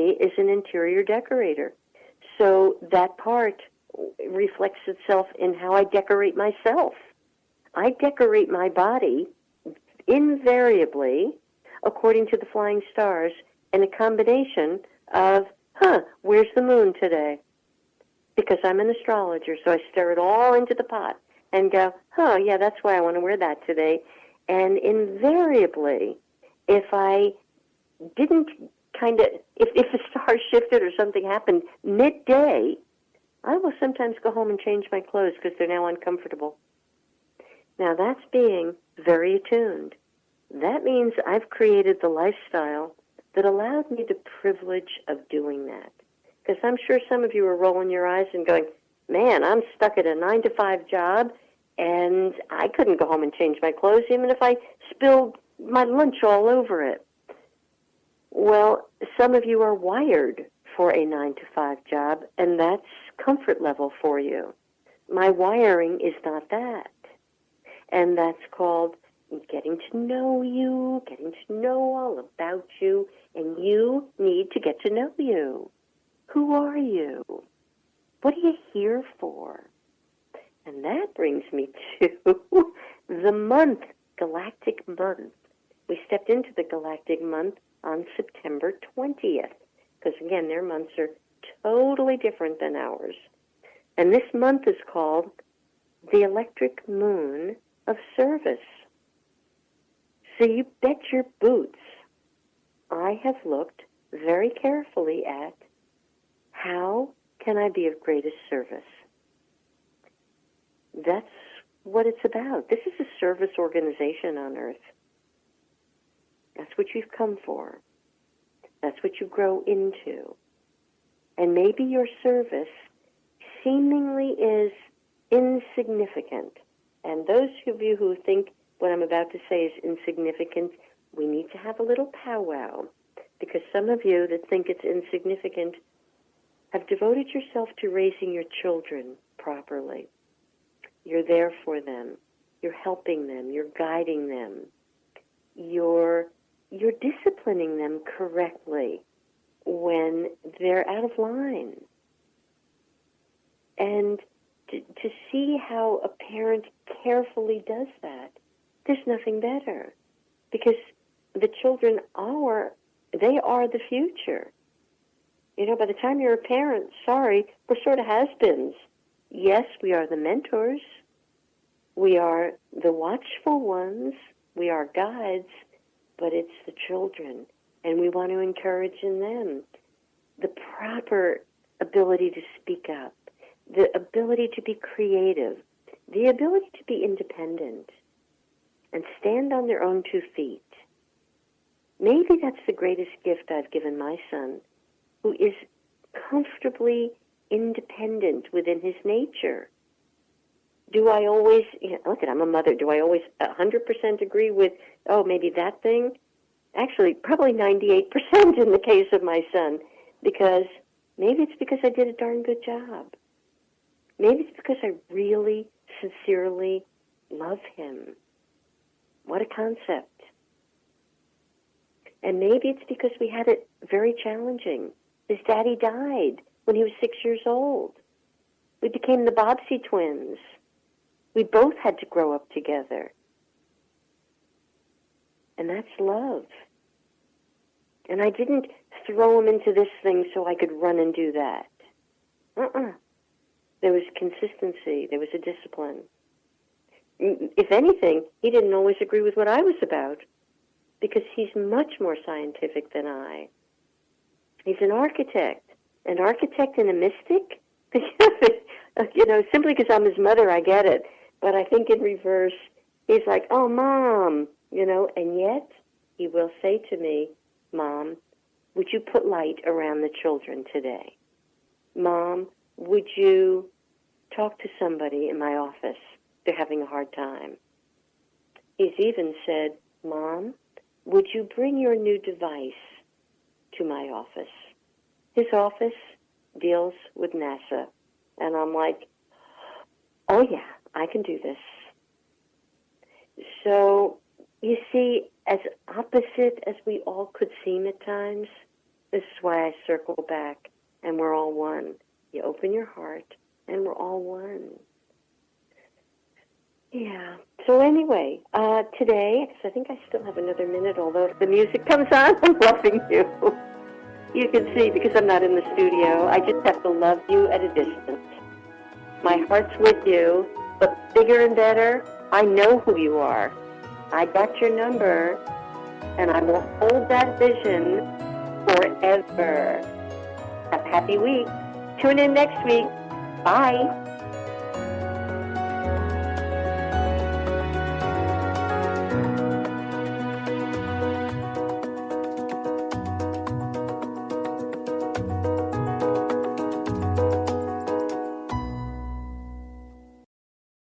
me is an interior decorator. So that part reflects itself in how I decorate myself. I decorate my body invariably according to the flying stars in a combination of, where's the moon today? Because I'm an astrologer, so I stir it all into the pot and go, yeah, that's why I want to wear that today. And invariably, if I didn't if the stars shifted or something happened midday, I will sometimes go home and change my clothes because they're now uncomfortable. Now, that's being very attuned. That means I've created the lifestyle that allowed me the privilege of doing that. Because I'm sure some of you are rolling your eyes and going, man, I'm stuck at a 9-to-5 job, and I couldn't go home and change my clothes even if I spilled my lunch all over it. Well, some of you are wired for a 9-to-5 job, and that's comfort level for you. My wiring is not that. And that's called getting to know you, getting to know all about you, and you need to get to know you. Who are you? What are you here for? And that brings me to the month, galactic month. We stepped into the galactic month on September 20th, because, again, their months are totally different than ours. And this month is called the electric moon of service. So you bet your boots I have looked very carefully at how can I be of greatest service. That's what it's about. This is a service organization on Earth. That's what you've come for. That's what you grow into. And maybe your service seemingly is insignificant. And those of you who think what I'm about to say is insignificant, we need to have a little powwow. Because some of you that think it's insignificant have devoted yourself to raising your children properly. You're there for them. You're helping them. You're guiding them. You're disciplining them correctly when they're out of line. And to see how a parent carefully does that, there's nothing better. Because the children are the future. You know, by the time you're a parent, sorry, we're sort of has-beens. Yes, we are the mentors. We are the watchful ones. We are guides, but it's the children. And we want to encourage in them the proper ability to speak up, the ability to be creative, the ability to be independent and stand on their own 2 feet. Maybe that's the greatest gift I've given my son, who is comfortably independent within his nature. Do I always, look, I'm a mother, do I always 100% agree with, maybe that thing? Actually, probably 98% in the case of my son, because maybe it's because I did a darn good job. Maybe it's because I really, sincerely love him. What a concept. And maybe it's because we had it very challenging. His daddy died when he was 6 years old. We became the Bobbsey twins. We both had to grow up together. And that's love. And I didn't throw him into this thing so I could run and do that. There was consistency. There was a discipline. If anything, he didn't always agree with what I was about because he's much more scientific than I. He's an architect and a mystic. Simply because I'm his mother, I get it. But I think in reverse, he's like, oh, Mom, and yet he will say to me, Mom, would you put light around the children today? Mom, would you talk to somebody in my office? They're having a hard time. He's even said, Mom, would you bring your new device to my office? His office deals with NASA. And I'm like, oh, yeah, I can do this. So, you see, as opposite as we all could seem at times, This is why I circle back, and we're all one. You open your heart, and we're all one. Yeah. So anyway, today, because I think I still have another minute, although if the music comes on, I'm loving you. You can see, because I'm not in the studio, I just have to love you at a distance. My heart's with you, but bigger and better, I know who you are. I got your number, and I will hold that vision forever. Have a happy week. Tune in next week. Bye.